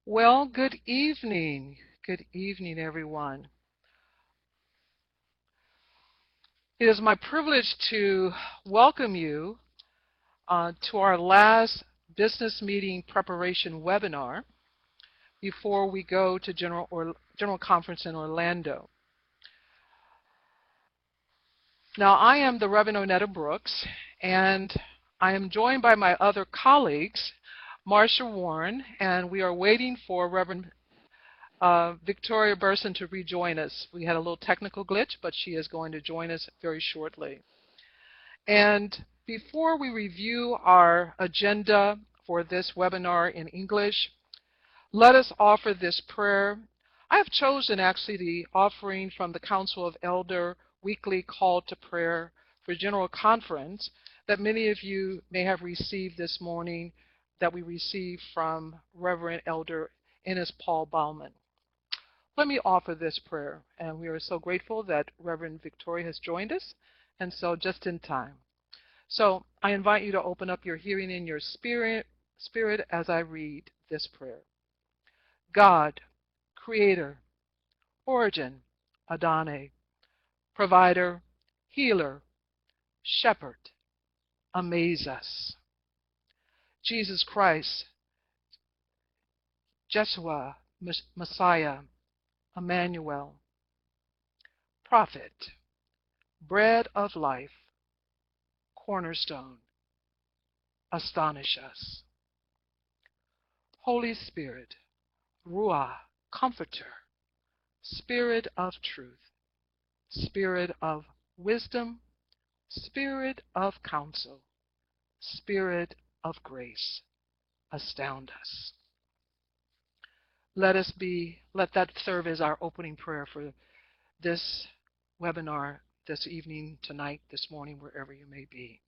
Well, good evening. Good evening, everyone. It is my privilege to welcome you to our last business meeting preparation webinar before we go to General Conference in Orlando. Now, I am the Reverend Onetta Brooks, and I am joined by my other colleagues, Marsha Warren, and we are waiting for Reverend Victoria Burson to rejoin us. We had a little technical glitch, but she is going to join us very shortly. And before we review our agenda for this webinar in English, let us offer this prayer. I have chosen actually the offering from the Council of Elder weekly call to prayer for General Conference that many of you may have received this morning, that we received from Reverend Elder Ennis Paul Bauman. Let me offer this prayer, and we are so grateful that Reverend Victoria has joined us, and so just in time. So I invite you to open up your hearing in your spirit as I read this prayer. God, Creator, Origin, Adonai, Provider, Healer, Shepherd, amaze us. Jesus Christ, Jeshua, Messiah, Emmanuel, Prophet, Bread of Life, Cornerstone, astonish us. Holy Spirit, Ruah, Comforter, Spirit of Truth, Spirit of Wisdom, Spirit of Counsel, Spirit of Grace, astound us. Let that serve as our opening prayer for this webinar this evening, tonight, this morning, wherever you may be.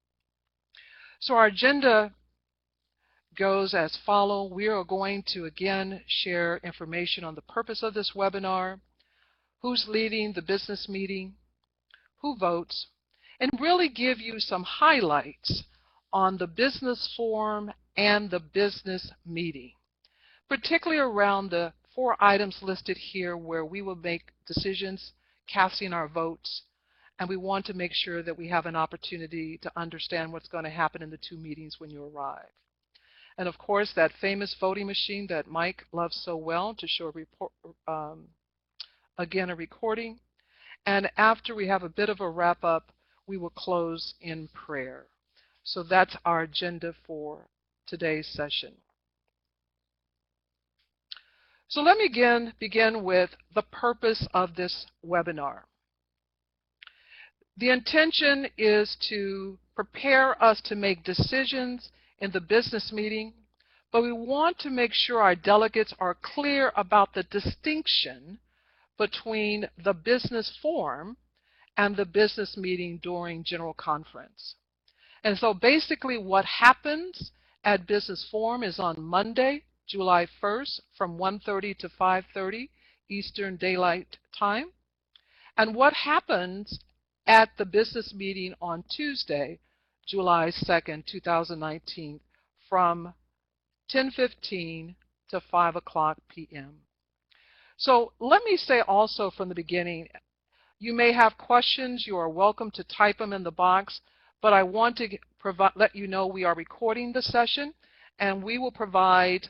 So our agenda goes as follows. We are going to again share information on the purpose of this webinar, who's leading the business meeting, who votes, and really give you some highlights on the business forum and the business meeting, particularly around the 4 items listed here where we will make decisions, casting our votes, and we want to make sure that we have an opportunity to understand what's going to happen in the 2 meetings when you arrive. And of course, that famous voting machine that Mike loves so well, to show again a recording. And after we have a bit of a wrap up, we will close in prayer. So that's our agenda for today's session. So let me begin with the purpose of this webinar. The intention is to prepare us to make decisions in the business meeting, but we want to make sure our delegates are clear about the distinction between the business forum and the business meeting during General Conference. And so basically what happens at Business Forum is on Monday, July 1st from 1:30 to 5:30 Eastern Daylight Time. And what happens at the business meeting on Tuesday, July 2nd, 2019 from 10:15 to 5 o'clock p.m. So let me say also from the beginning, you may have questions. You are welcome to type them in the box, but I want to let you know we are recording the session, and we will provide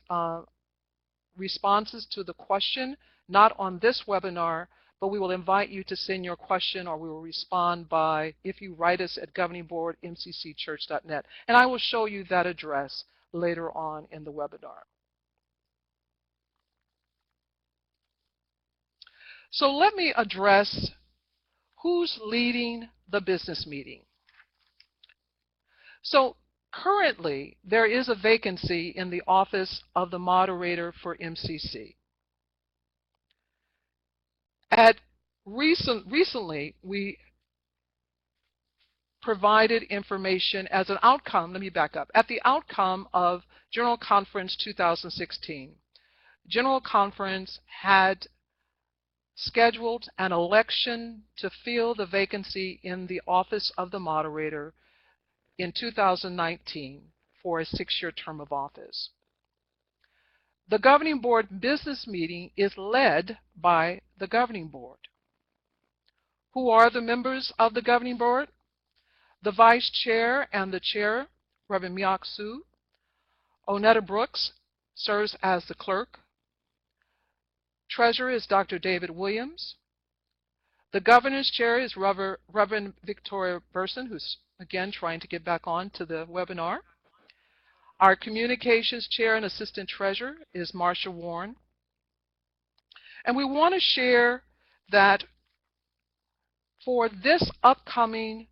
responses to the question, not on this webinar, but we will invite you to send your question, or we will respond by, if you write us at governing board@mccchurch.net. And I will show you that address later on in the webinar. So let me address who's leading the business meeting. So currently, there is a vacancy in the office of the moderator for MCC. Recently, we provided information as an outcome, let me back up, at the outcome of General Conference 2016. General Conference had scheduled an election to fill the vacancy in the office of the moderator in 2019 for a 6-year term of office. The governing board business meeting is led by the governing board. Who are the members of the governing board? The vice chair and the chair, Reverend Myok Soo. Onetta Brooks serves as the clerk. Treasurer is Dr. David Williams. The governor's chair is Reverend Victoria Burson, who's again trying to get back on to the webinar. Our communications chair and assistant treasurer is Marsha Warren. And we want to share that for this upcoming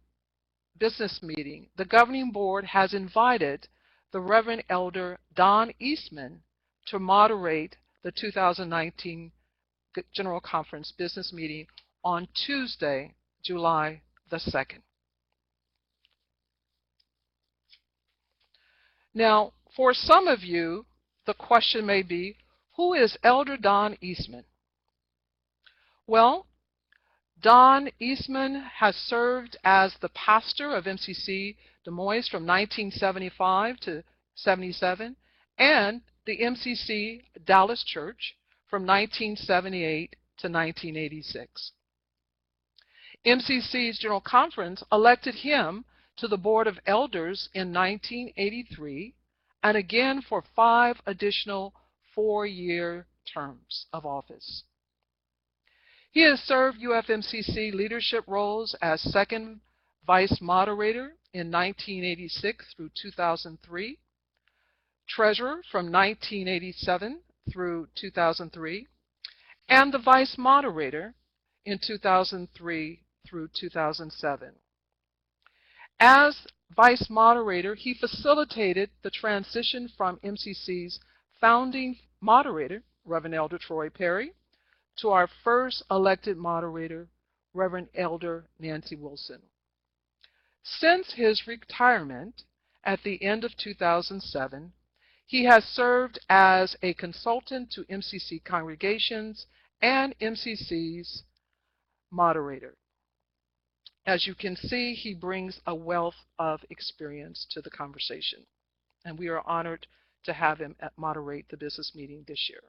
business meeting, the governing board has invited the Reverend Elder Don Eastman to moderate the 2019 General Conference business meeting on Tuesday, July the 2nd. Now, for some of you, the question may be, who is Elder Don Eastman? Well, Don Eastman has served as the pastor of MCC Des Moines from 1975 to 77 and the MCC Dallas Church from 1978 to 1986. MCC's General Conference elected him to the Board of Elders in 1983 and again for 5 additional 4-year terms of office. He has served UFMCC leadership roles as second vice moderator in 1986 through 2003, treasurer from 1987 through 2003, and the vice moderator in 2003 through 2007. As vice moderator, he facilitated the transition from MCC's founding moderator, Reverend Elder Troy Perry, to our first elected moderator, Reverend Elder Nancy Wilson. Since his retirement at the end of 2007, he has served as a consultant to MCC congregations and MCC's moderator. As you can see, he brings a wealth of experience to the conversation, and we are honored to have him moderate the business meeting this year.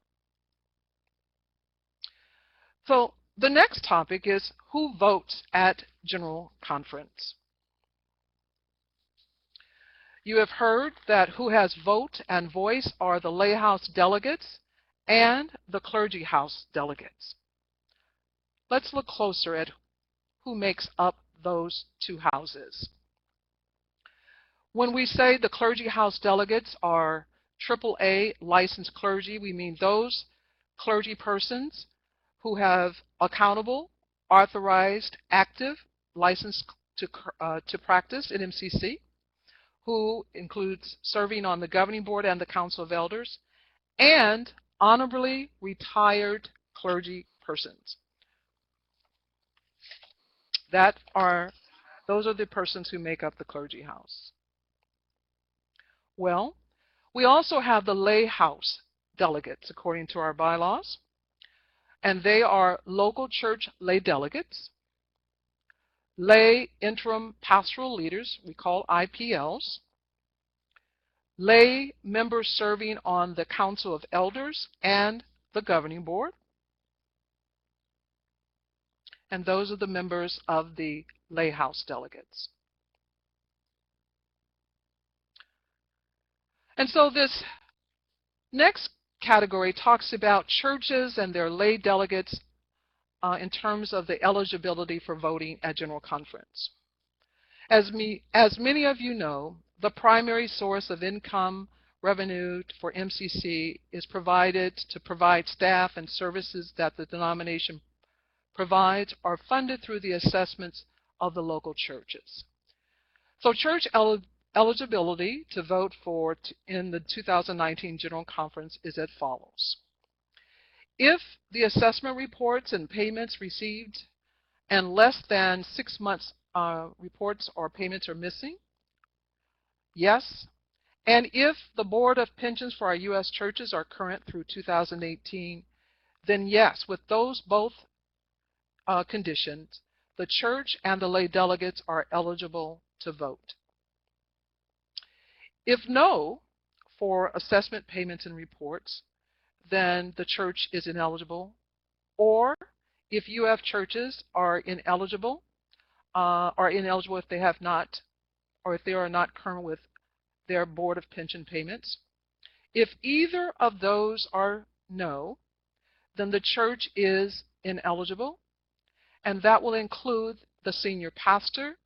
So the next topic is who votes at General Conference. You have heard that who has vote and voice are the lay house delegates and the clergy house delegates. Let's look closer at who makes up those two houses. When we say the clergy house delegates are AAA licensed clergy, we mean those clergy persons who have accountable, authorized, active license to practice in MCC, who includes serving on the governing board and the Council of Elders, and honorably retired clergy persons. Those are the persons who make up the clergy house. Well, we also have the lay house delegates according to our bylaws, and they are local church lay delegates, lay interim pastoral leaders, we call IPLs, lay members serving on the Council of Elders and the governing board, and those are the members of the lay house delegates. And so this next category talks about churches and their lay delegates in terms of the eligibility for voting at General Conference. As many of you know, the primary source of income revenue for MCC is provided to provide staff and services that the denomination provides are funded through the assessments of the local churches. So church eligibility to vote in the 2019 General Conference is as follows. If the assessment reports and payments received and less than 6 months reports or payments are missing, yes. And if the Board of Pensions for our U.S. churches are current through 2018, then yes, with those both conditions, the church and the lay delegates are eligible to vote. If no, for assessment payments and reports, then the church is ineligible. Or if UF churches are ineligible if they have not, or if they are not current with their Board of Pension Payments. If either of those are no, then the church is ineligible, and that will include the senior pastor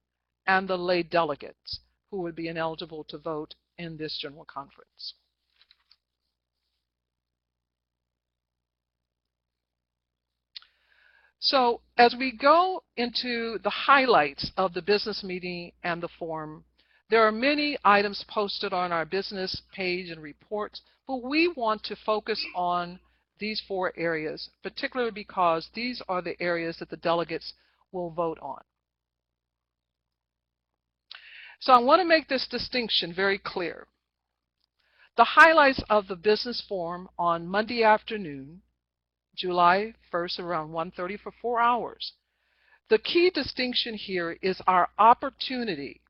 and the lay delegates who would be ineligible to vote in this general conference. So as we go into the highlights of the business meeting and the forum, there are many items posted on our business page and reports, but we want to focus on these 4 areas, particularly because these are the areas that the delegates will vote on. So I want to make this distinction very clear. The highlights of the business forum on Monday afternoon, July 1st, around 1:30 for 4 hours. The key distinction here is our opportunity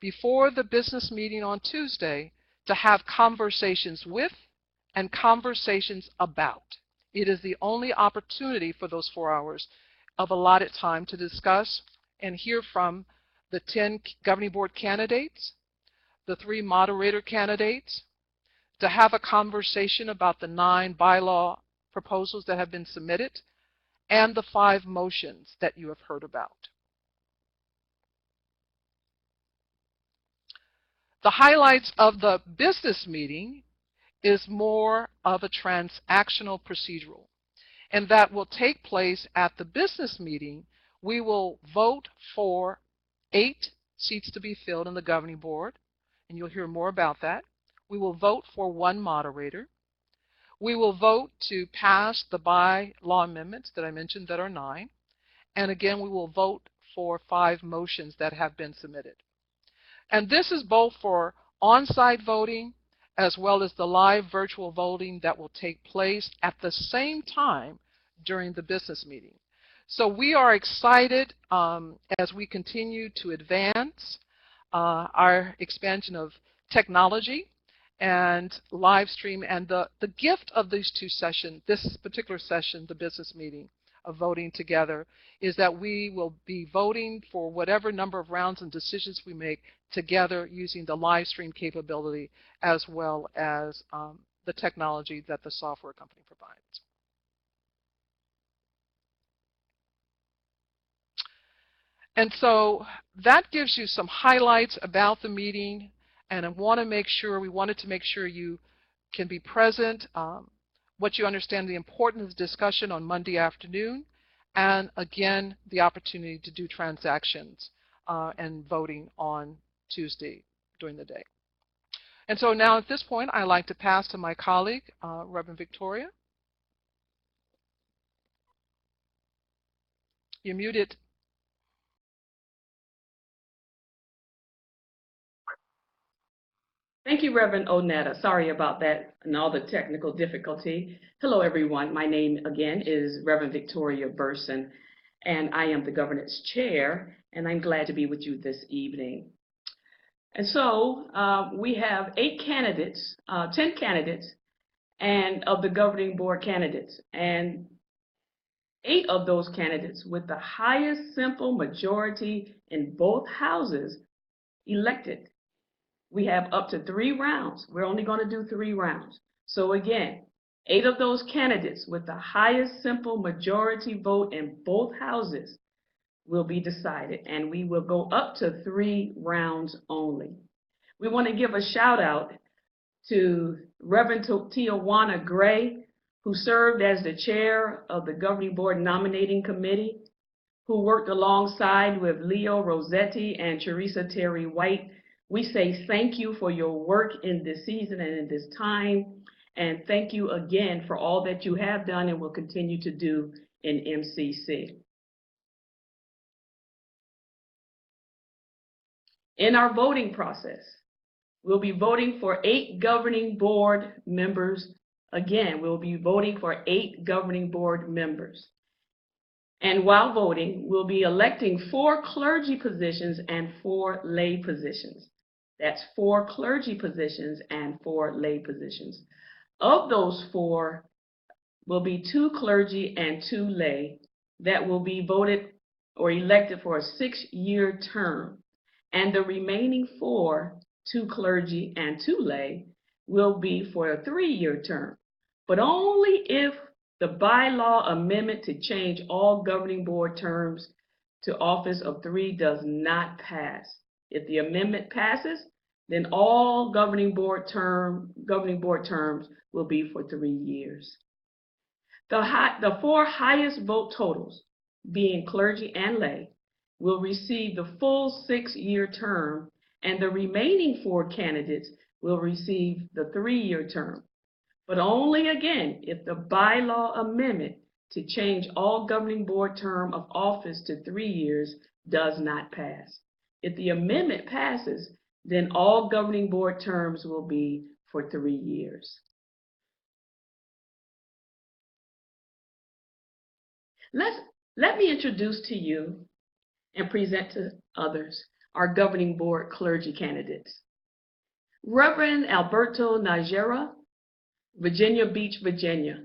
before the business meeting on Tuesday to have conversations with and conversations about. It is the only opportunity for those 4 hours of allotted time to discuss and hear from the 10 governing board candidates, the 3 moderator candidates, to have a conversation about the 9 bylaw proposals that have been submitted, and the 5 motions that you have heard about. The highlights of the business meeting is more of a transactional procedural, and that will take place at the business meeting. We will vote for 8 seats to be filled in the governing board, and you'll hear more about that. We will vote for 1 moderator. We will vote to pass the bylaw amendments that I mentioned that are 9. And again, we will vote for 5 motions that have been submitted. And this is both for on-site voting as well as the live virtual voting that will take place at the same time during the business meeting. So we are excited as we continue to advance our expansion of technology and live stream, and the gift of these 2 sessions, this particular session, the business meeting of voting together, is that we will be voting for whatever number of rounds and decisions we make together using the live stream capability as well as the technology that the software company provides. And so that gives you some highlights about the meeting. And we wanted to make sure you can be present, what you understand the importance of the discussion on Monday afternoon, and again, the opportunity to do transactions and voting on Tuesday during the day. And so now at this point, I'd like to pass to my colleague, Reverend Victoria. You're muted. Thank you, Reverend Onetta. Sorry about that and all the technical difficulty. Hello, everyone. My name, again, is Reverend Victoria Burson, and I am the Governance Chair, and I'm glad to be with you this evening. And so we have 10 candidates, and of the Governing Board candidates, and 8 of those candidates with the highest simple majority in both houses elected. We have up to 3 rounds. We're only going to do 3 rounds. So again, 8 of those candidates with the highest simple majority vote in both houses will be decided, and we will go up to 3 rounds only. We want to give a shout out to Reverend Tijuana Gray, who served as the chair of the Governing Board Nominating Committee, who worked alongside with Leo Rossetti and Teresa Terry White. We say thank you for your work in this season and in this time, and thank you again for all that you have done and will continue to do in MCC. In our voting process, we'll be voting for 8 governing board members. Again, we'll be voting for 8 governing board members. And while voting, we'll be electing 4 clergy positions and 4 lay positions. That's 4 clergy positions and 4 lay positions. Of those 4 will be 2 clergy and 2 lay that will be voted or elected for a 6-year term. And the remaining 4, 2 clergy and 2 lay, will be for a 3-year term, but only if the bylaw amendment to change all governing board terms to office of 3 does not pass. If the amendment passes, then all governing board terms will be for 3 years. The 4 highest vote totals, being clergy and lay, will receive the full 6-year term, and the remaining 4 candidates will receive the 3-year term, but only again if the bylaw amendment to change all governing board term of office to 3 years does not pass. If the amendment passes, then all governing board terms will be for 3 years. Let me introduce to you and present to others our governing board clergy candidates. Reverend Alberto Najera, Virginia Beach, Virginia.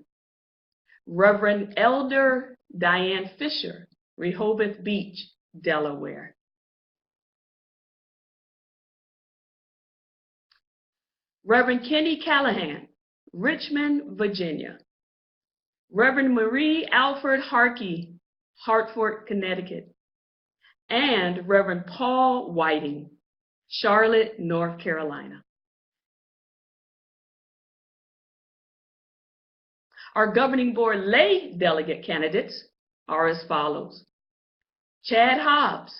Reverend Elder Diane Fisher, Rehoboth Beach, Delaware. Reverend Kenny Callahan, Richmond, Virginia. Reverend Marie Alford Harkey, Hartford, Connecticut. And Reverend Paul Whiting, Charlotte, North Carolina. Our governing board lay delegate candidates are as follows: Chad Hobbs,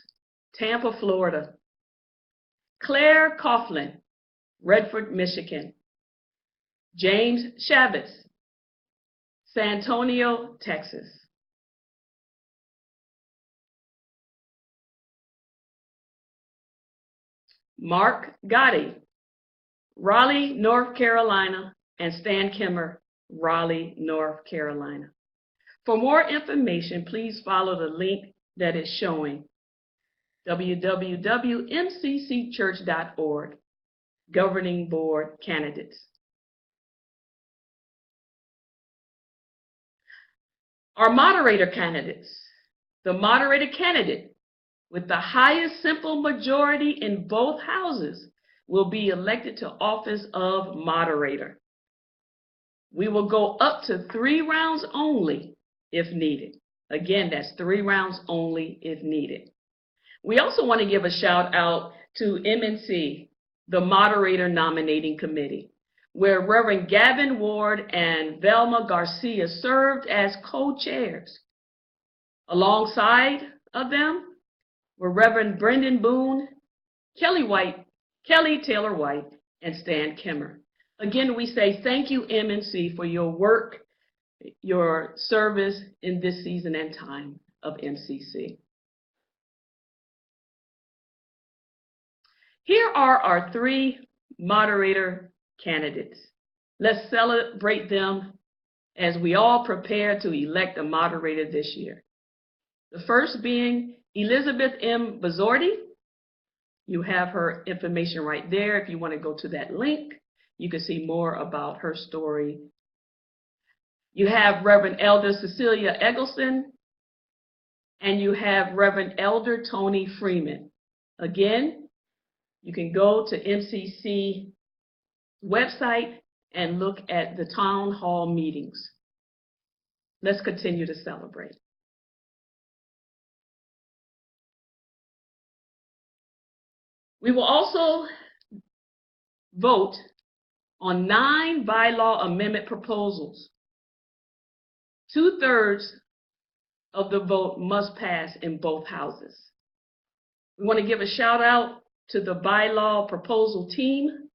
Tampa, Florida. Claire Coughlin, Redford, Michigan. James Shabbatz, San Antonio, Texas. Mark Gotti, Raleigh, North Carolina, and Stan Kimmer, Raleigh, North Carolina. For more information, please follow the link that is showing: www.mccchurch.org, Governing Board Candidates. Our moderator candidates. The moderator candidate with the highest simple majority in both houses will be elected to office of moderator. We will go up to 3 rounds only if needed. Again, that's 3 rounds only if needed. We also want to give a shout out to MNC, the Moderator Nominating Committee, where Reverend Gavin Ward and Velma Garcia served as co-chairs. Alongside of them were Reverend Brendan Boone, Kelly Taylor White, and Stan Kimmer. Again, we say thank you, MNC, for your work, your service in this season and time of MCC. Here are our 3 moderator candidates. Let's celebrate them as we all prepare to elect a moderator this year. The first being Elizabeth M. Bazordi. You have her information right there. If you want to go to that link, you can see more about her story. You have Reverend Elder Cecilia Eggleston, and you have Reverend Elder Tony Freeman. Again, you can go to MCC website and look at the town hall meetings. Let's continue to celebrate. We will also vote on 9 bylaw amendment proposals. 2/3 of the vote must pass in both houses. We want to give a shout out to the bylaw proposal team,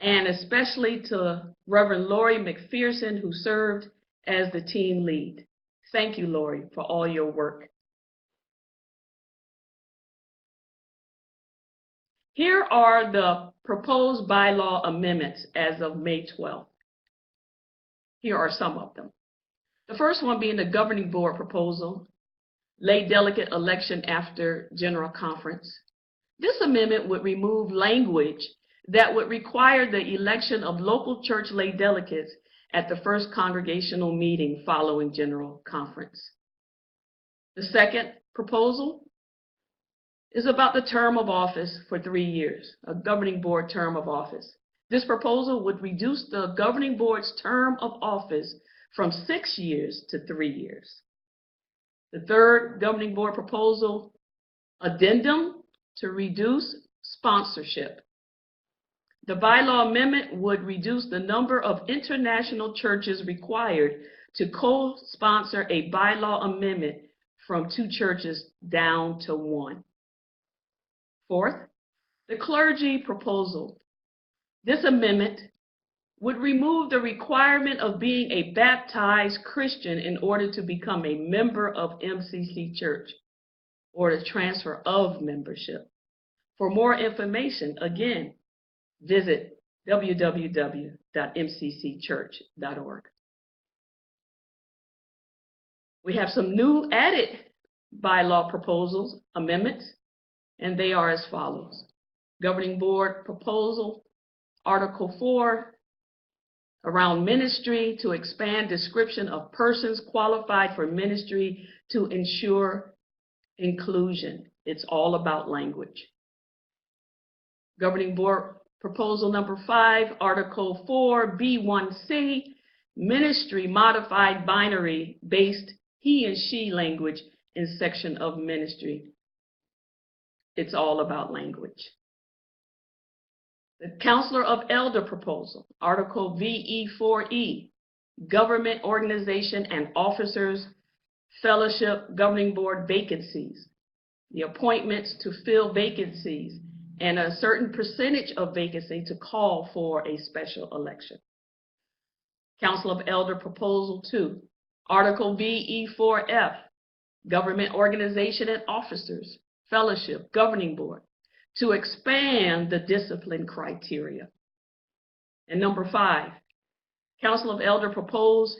and especially to Reverend Lori McPherson, who served as the team lead. Thank you, Lori, for all your work. Here are the proposed bylaw amendments as of May 12th. Here are some of them. The first one being the governing board proposal, lay delegate election after general conference. This amendment would remove language that would require the election of local church lay delegates at the first congregational meeting following General Conference. The second proposal is about the term of office for 3 years, a governing board term of office. This proposal would reduce the governing board's term of office from 6 years to 3 years. The third governing board proposal, addendum to reduce sponsorship. The bylaw amendment would reduce the number of international churches required to co-sponsor a bylaw amendment from 2 churches down to 1. Fourth, the clergy proposal. This amendment would remove the requirement of being a baptized Christian in order to become a member of MCC Church or the transfer of membership. For more information, again, visit www.mccchurch.org. We have some new added bylaw proposals, amendments, and they are as follows. Governing Board proposal, Article 4, around ministry, to expand description of persons qualified for ministry to ensure inclusion. It's all about language. Governing Board proposal number 5, Article 4, B1C, ministry modified binary based he and she language in section of ministry. It's all about language. The Counselor of Elder proposal, Article VE4E, government organization and officers, fellowship, governing board vacancies, the appointments to fill vacancies, and a certain percentage of vacancy to call for a special election. Council of Elder proposal 2, Article VE4F, government organization and officers, fellowship, governing board, to expand the discipline criteria. And number 5, Council of Elder proposed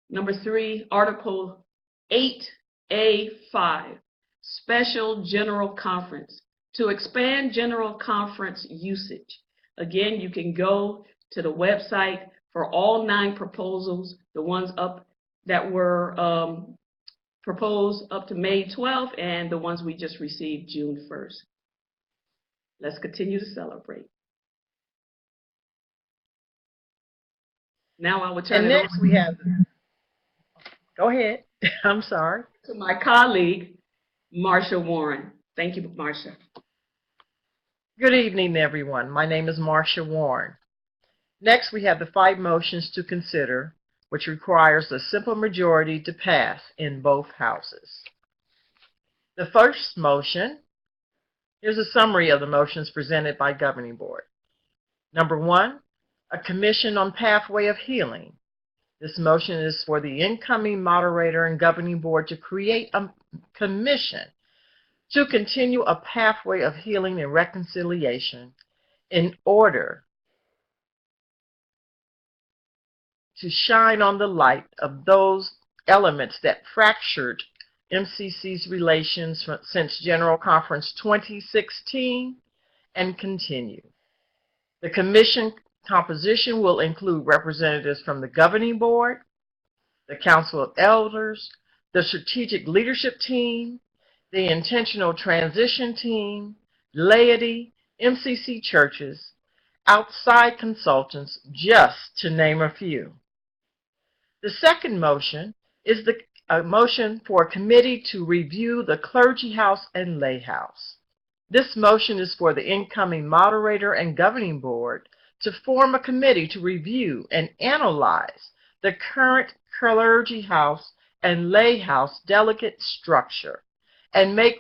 number 3, Article 8A5, Special General Conference, to expand General Conference usage. Again, you can go to the website for all 9 proposals, the ones up that were proposed up to May 12th and the ones we just received June 1st. Let's continue to celebrate. Now I will turn it over we have, go ahead, I'm sorry. to my colleague, Marsha Warren. Thank you, Marsha. Good evening, everyone. My name is Marsha Warren. Next, we have the 5 motions to consider, which requires a simple majority to pass in both houses. The first motion, here's a summary of the motions presented by Governing Board. Number 1, a commission on pathway of healing. This motion is for the incoming moderator and Governing Board to create a commission to continue a pathway of healing and reconciliation in order to shine on the light of those elements that fractured MCC's relations since General Conference 2016 and continue. The commission composition will include representatives from the Governing Board, the Council of Elders, the Strategic Leadership Team, the Intentional Transition Team, laity, MCC churches, outside consultants, just to name a few. The second motion is a motion for a committee to review the clergy house and lay house. This motion is for the incoming moderator and Governing Board to form a committee to review and analyze the current clergy house and lay house delegate structure and make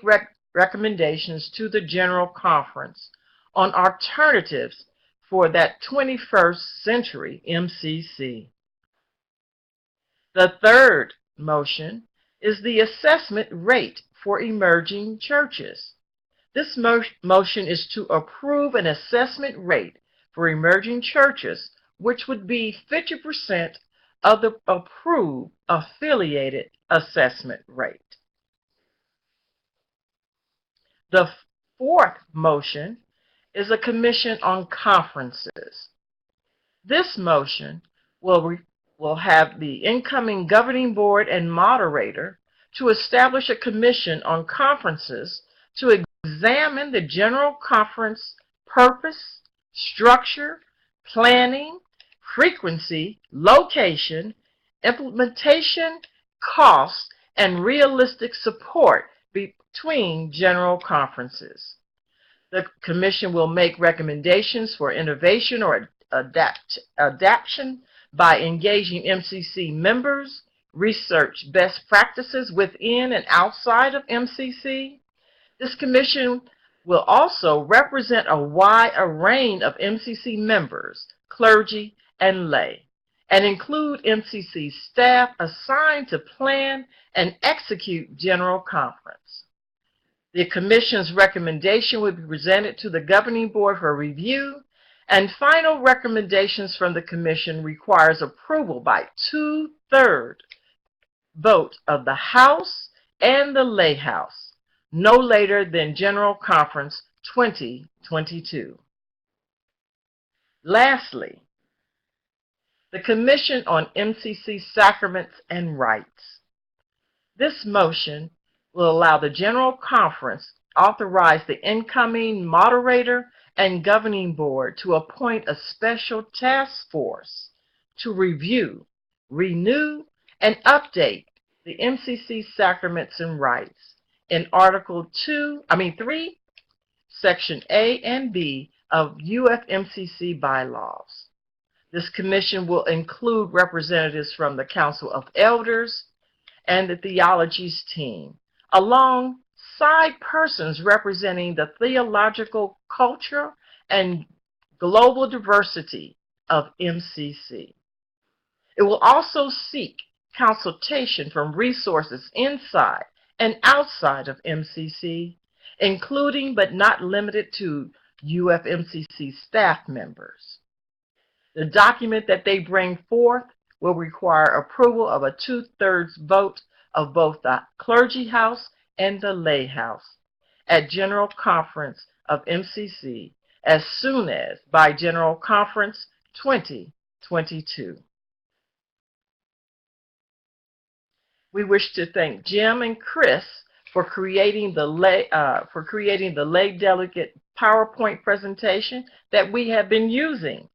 recommendations to the General Conference on alternatives for that 21st century MCC. The third motion is the assessment rate for emerging churches. This motion is to approve an assessment rate for emerging churches, which would be 50% of the approved affiliated assessment rate. The fourth motion is a commission on conferences. This motion will have the incoming governing board and moderator to establish a commission on conferences to examine the general conference purpose, structure, planning, frequency, location, implementation, cost, and realistic support between general conferences. The Commission will make recommendations for innovation or adaptation by engaging MCC members, research best practices within and outside of MCC. This Commission will also represent a wide array of MCC members, clergy, and lay, and include MCC staff assigned to plan and execute General Conference. The Commission's recommendation will be presented to the Governing Board for review, and final recommendations from the Commission requires approval by 2/3 vote of the House and the Lay House, no later than General Conference 2022. Lastly, the Commission on MCC Sacraments and Rites. This motion will allow the General Conference authorize the incoming moderator and governing board to appoint a special task force to review, renew, and update the MCC Sacraments and Rites in Article 3, Section A and B of UFMCC bylaws. This commission will include representatives from the Council of Elders and the Theologies team, alongside persons representing the theological culture and global diversity of MCC. It will also seek consultation from resources inside and outside of MCC, including but not limited to UFMCC staff members. The document that they bring forth will require approval of a 2/3 vote of both the Clergy House and the Lay House at General Conference of MCC as soon as by General Conference 2022. We wish to thank Jim and Chris for creating the lay delegate PowerPoint presentation that we have been using.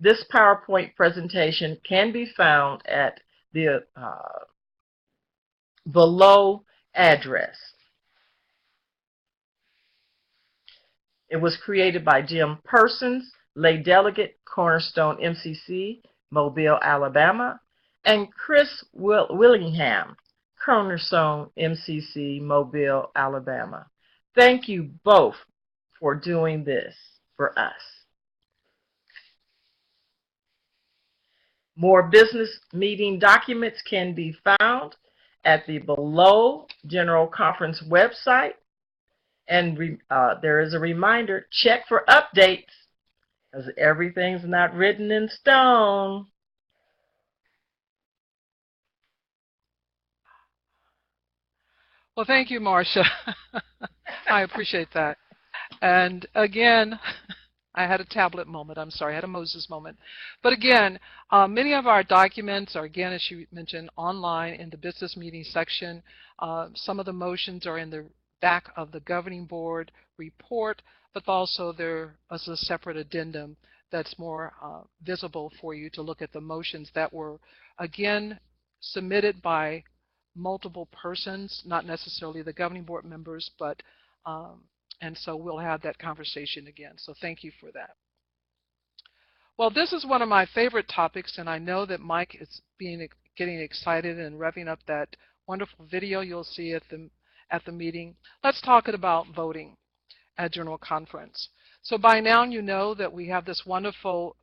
This PowerPoint presentation can be found at the below address. It was created by Jim Persons, lay delegate, Cornerstone MCC, Mobile, Alabama, and Chris Willingham, Cornerstone MCC, Mobile, Alabama. Thank you both for doing this for us. More business meeting documents can be found at the below General Conference website. And there is a reminder, check for updates, because everything's not written in stone. Well, thank you, Marcia. I appreciate that. And again, I had a tablet moment. I'm sorry, I had a Moses moment. But again, many of our documents are, again, as you mentioned, online in the business meeting section. Some of the motions are in the back of the governing board report, but also there is a separate addendum that's more visible for you to look at the motions that were, again, submitted by multiple persons, not necessarily the governing board members, but and so we'll have that conversation again. So thank you for that. Well, this is one of my favorite topics, and I know that Mike is getting excited and revving up that wonderful video you'll see at the meeting. Let's talk about voting at General Conference. So by now you know that we have this wonderful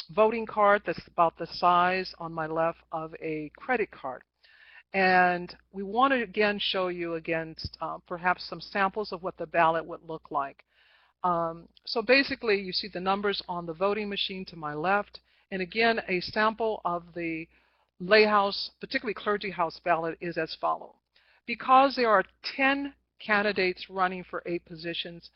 voting card that's about the size on my left of a credit card. And we want to again show you perhaps some samples of what the ballot would look like. So basically you see the numbers on the voting machine to my left, and again a sample of the lay house, particularly clergy house ballot is as follows. Because there are 10 candidates running for 8 positions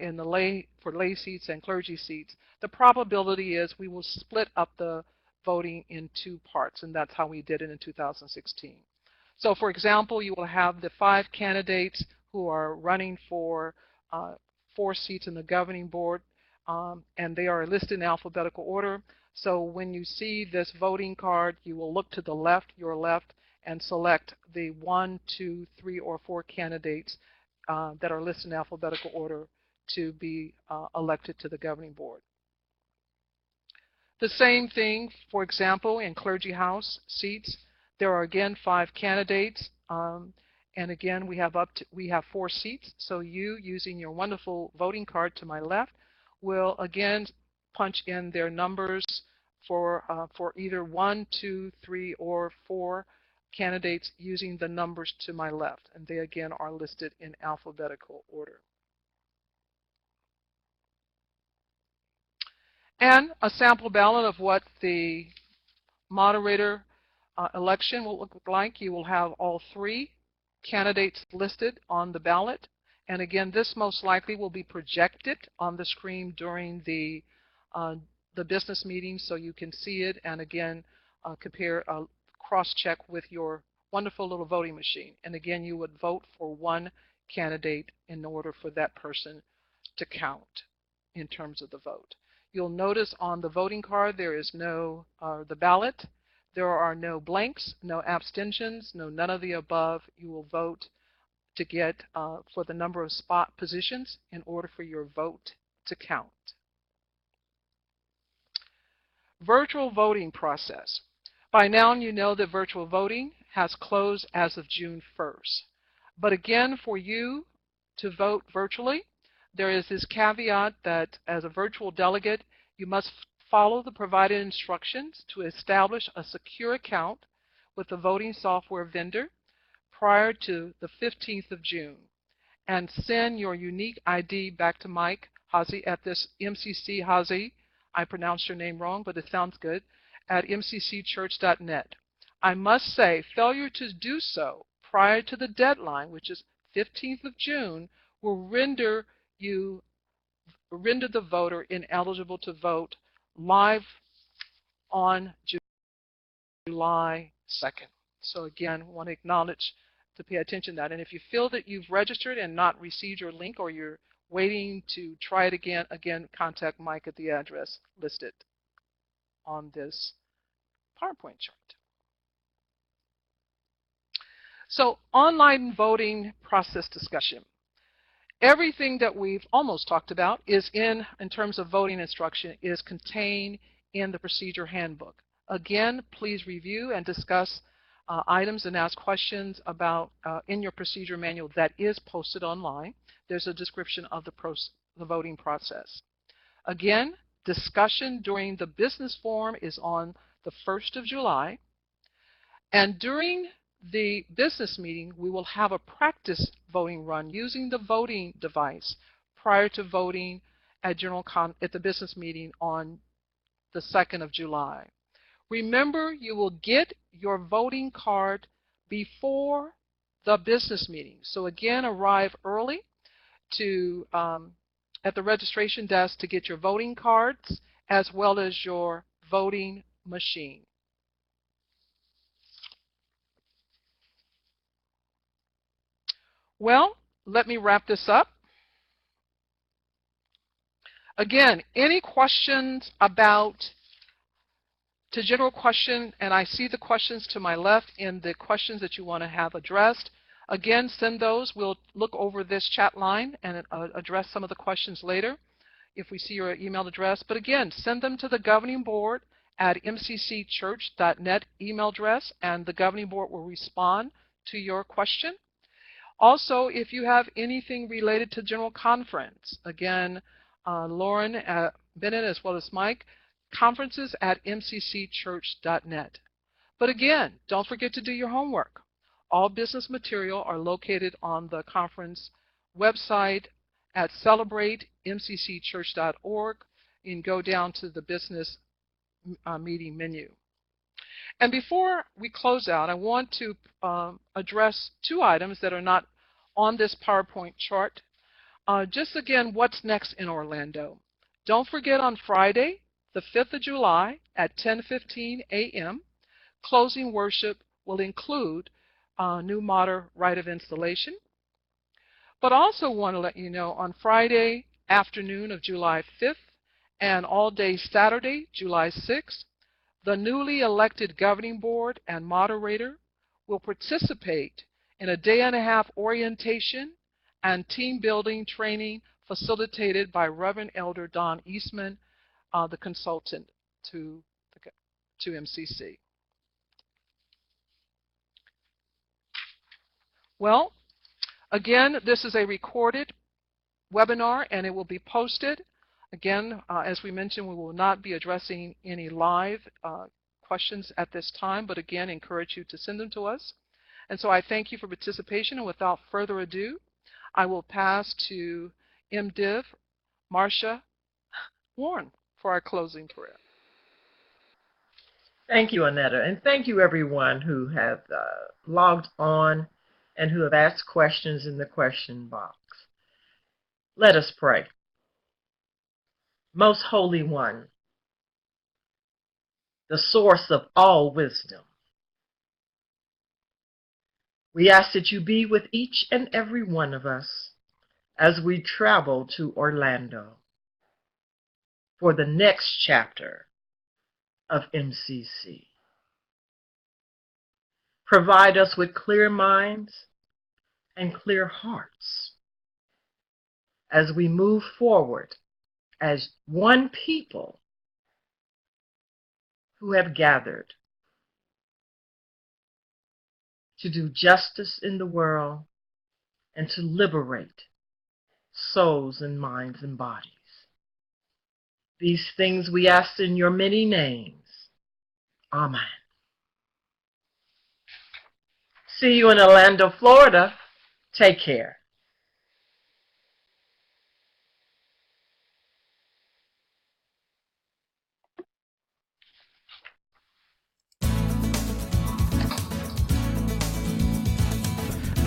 in the lay seats and clergy seats, the probability is we will split up the voting in 2 parts, and that's how we did it in 2016. So, for example, you will have the 5 candidates who are running for 4 seats in the governing board, and they are listed in alphabetical order. So when you see this voting card, you will look to the left, your left, and select the 1, 2, 3, or 4 candidates that are listed in alphabetical order to be elected to the governing board. The same thing, for example, in clergy house seats, there are again 5 candidates, and again we have 4 seats. So you, using your wonderful voting card to my left, will again punch in their numbers for either 1, 2, 3, or 4 candidates using the numbers to my left, and they again are listed in alphabetical order. And a sample ballot of what the moderator election will look like. You will have all 3 candidates listed on the ballot, and again this most likely will be projected on the screen during the business meeting so you can see it, and again compare, cross-check with your wonderful little voting machine. And again, you would vote for 1 candidate in order for that person to count in terms of the vote. You'll notice on the voting card there is no, the ballot, there are no blanks, no abstentions, no none of the above. You will vote to get for the number of spot positions in order for your vote to count. Virtual voting process. By now you know that virtual voting has closed as of June 1st. But again, for you to vote virtually, there is this caveat that as a virtual delegate, you must follow the provided instructions to establish a secure account with the voting software vendor prior to the 15th of June and send your unique ID back to Mike Hazy at this MCC Hazy. I pronounced your name wrong, but it sounds good, at mccchurch.net. I must say, failure to do so prior to the deadline, which is 15th of June, will render the voter ineligible to vote live on July 2nd. So again, I want to acknowledge to pay attention to that. And if you feel that you've registered and not received your link, or you're waiting to try it again, contact Mike at the address listed on this PowerPoint chart. So online voting process discussion. Everything that we've almost talked about is in terms of voting instruction is contained in the procedure handbook. Again, please review and discuss items and ask questions about in your procedure manual that is posted online. There's a description of the voting process. Again, discussion during the business forum is on the 1st of July. And during the business meeting, we will have a practice voting run using the voting device prior to voting at the business meeting on the 2nd of July. Remember, you will get your voting card before the business meeting. So again, arrive early to at the registration desk to get your voting cards as well as your voting machine. Well, let me wrap this up. Again, any questions to general question, and I see the questions to my left in the questions that you want to have addressed. Again, send those. We'll look over this chat line and address some of the questions later if we see your email address. But again, send them to the governing board at mccchurch.net email address, and the governing board will respond to your question. Also, if you have anything related to General Conference, again, Lauren Bennett as well as Mike, conferences at mccchurch.net. But again, don't forget to do your homework. All business material are located on the conference website at celebratemccchurch.org. You can go down to the business meeting menu. And before we close out, I want to address 2 items that are not on this PowerPoint chart. Just again, what's next in Orlando? Don't forget on Friday, the 5th of July at 10:15 a.m., closing worship will include New Mater Rite of Installation. But also want to let you know on Friday afternoon of July 5th and all day Saturday, July 6th, the newly elected governing board and moderator will participate in a day-and-a-half orientation and team building training facilitated by Reverend Elder Don Eastman, the consultant to MCC. Well, again, this is a recorded webinar and it will be posted. Again, as we mentioned, we will not be addressing any live questions at this time, but again, encourage you to send them to us. And so I thank you for participation, and without further ado, I will pass to MDiv Marsha Warren for our closing prayer. Thank you, Annetta, and thank you everyone who have logged on and who have asked questions in the question box. Let us pray. Most Holy One, the source of all wisdom, we ask that you be with each and every one of us as we travel to Orlando for the next chapter of MCC. Provide us with clear minds and clear hearts as we move forward as one people who have gathered to do justice in the world and to liberate souls and minds and bodies. These things we ask in your many names. Amen. See you in Orlando, Florida. Take care.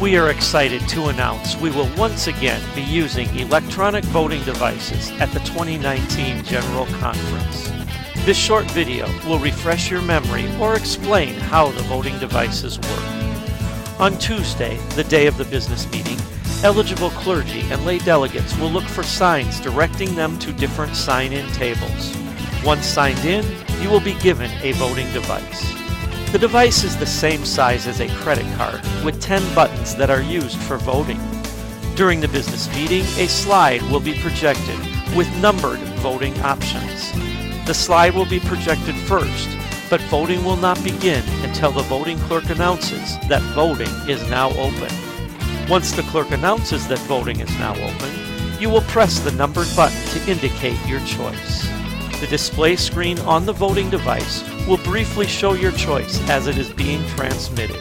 We are excited to announce we will once again be using electronic voting devices at the 2019 General Conference. This short video will refresh your memory or explain how the voting devices work. On Tuesday, the day of the business meeting, eligible clergy and lay delegates will look for signs directing them to different sign-in tables. Once signed in, you will be given a voting device. The device is the same size as a credit card, with 10 buttons that are used for voting. During the business meeting, a slide will be projected with numbered voting options. The slide will be projected first, but voting will not begin until the voting clerk announces that voting is now open. Once the clerk announces that voting is now open, you will press the numbered button to indicate your choice. The display screen on the voting device will briefly show your choice as it is being transmitted.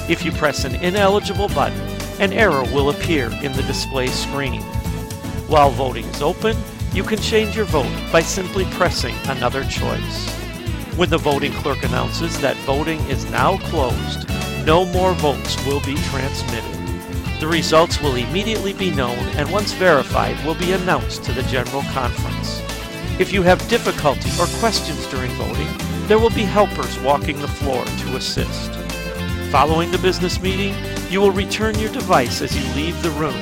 If you press an ineligible button, an error will appear in the display screen. While voting is open, you can change your vote by simply pressing another choice. When the voting clerk announces that voting is now closed, no more votes will be transmitted. The results will immediately be known and once verified will be announced to the General Conference. If you have difficulty or questions during voting, there will be helpers walking the floor to assist. Following the business meeting, you will return your device as you leave the room.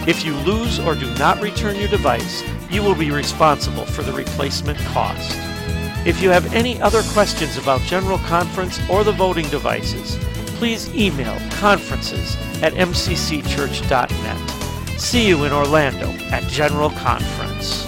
If you lose or do not return your device, you will be responsible for the replacement cost. If you have any other questions about General Conference or the voting devices, please email conferences@mccchurch.net. See you in Orlando at General Conference.